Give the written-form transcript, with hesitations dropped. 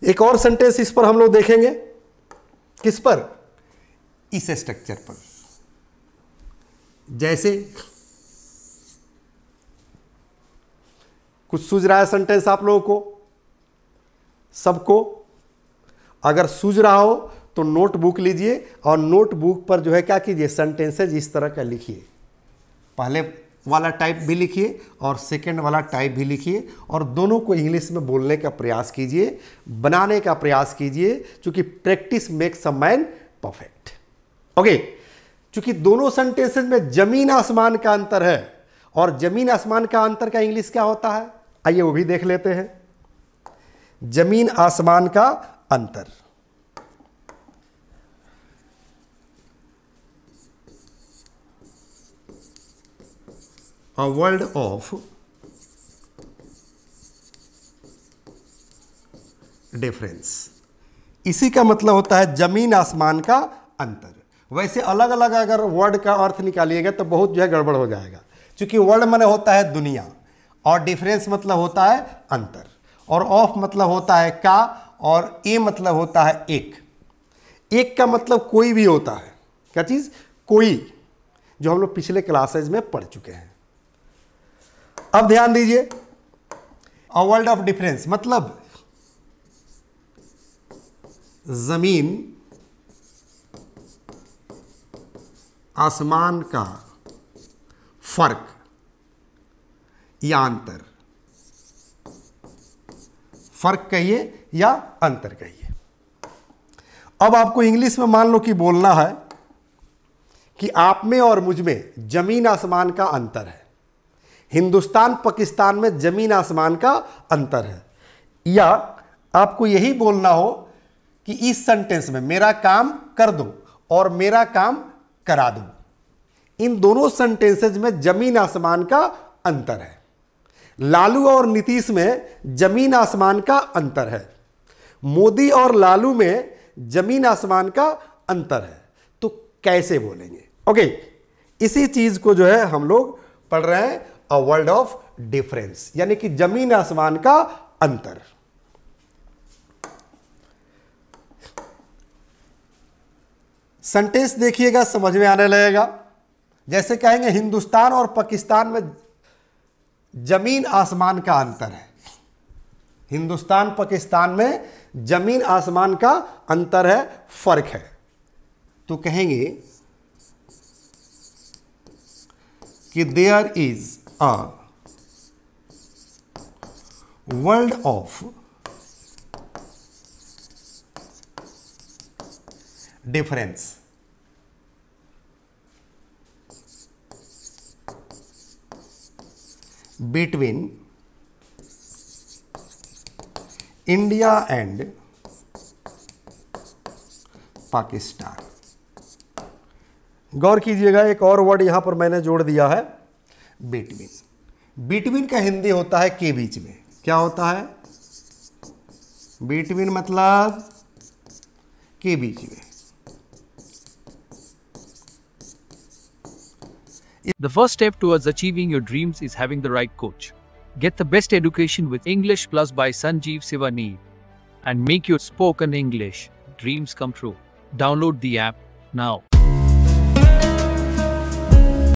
एक और सेंटेंस इस पर हम लोग देखेंगे, किस पर, इस स्ट्रक्चर पर। जैसे कुछ सूझ रहा है सेंटेंस आप लोगों को, सबको? अगर सूझ रहा हो तो नोटबुक लीजिए और नोटबुक पर जो है क्या कीजिए, सेंटेंसेज इस तरह का लिखिए। पहले वाला टाइप भी लिखिए और सेकंड वाला टाइप भी लिखिए और दोनों को इंग्लिश में बोलने का प्रयास कीजिए, बनाने का प्रयास कीजिए, क्योंकि practice makes a man perfect. Okay, क्योंकि दोनों सेंटेंसेज में जमीन आसमान का अंतर है और जमीन आसमान का अंतर का इंग्लिश क्या होता है, आइए वो भी देख लेते हैं। जमीन आसमान का अंतर, A world of difference, इसी का मतलब होता है जमीन आसमान का अंतर। वैसे अलग अलग अगर वर्ड का अर्थ निकालिएगा तो बहुत जो है गड़बड़ हो जाएगा, क्योंकि वर्ड माने होता है दुनिया और डिफरेंस मतलब होता है अंतर, और ऑफ मतलब होता है का, और ए मतलब होता है एक। एक का मतलब कोई भी होता है, क्या चीज, कोई, जो हम लोग पिछले क्लासेज में पढ़ चुके हैं। अब ध्यान दीजिए, अ वर्ल्ड ऑफ डिफरेंस मतलब जमीन आसमान का फर्क या अंतर, फर्क कहिए या अंतर कहिए। अब आपको इंग्लिश में मान लो कि बोलना है कि आप में और मुझ में जमीन आसमान का अंतर है, हिंदुस्तान पाकिस्तान में जमीन आसमान का अंतर है, या आपको यही बोलना हो कि इस सेंटेंस में मेरा काम कर दो और मेरा काम करा दो। इन दोनों सेंटेंसेज में जमीन आसमान का अंतर है। लालू और नीतीश में जमीन आसमान का अंतर है, मोदी और लालू में जमीन आसमान का अंतर है। तो कैसे बोलेंगे? ओके, इसी चीज को जो है हम लोग पढ़ रहे हैं, अ वर्ल्ड ऑफ डिफरेंस, यानी कि जमीन आसमान का अंतर। सेंटेंस देखिएगा, समझ में आने लगेगा। जैसे कहेंगे हिंदुस्तान और पाकिस्तान में जमीन आसमान का अंतर है, हिंदुस्तान पाकिस्तान में जमीन आसमान का अंतर है, फर्क है। तो कहेंगे कि there is a world of difference, between India and Pakistan. गौर कीजिएगा, एक और वर्ड यहां पर मैंने जोड़ दिया है, बिटवीन। बिटवीन का हिंदी होता है के बीच में। क्या होता है? बिटवीन मतलब के बीच में। The first step towards achieving your dreams is having the right coach. Get the best education with English Plus by Sanjeev Sivani and make your spoken English dreams come true. Download the app now.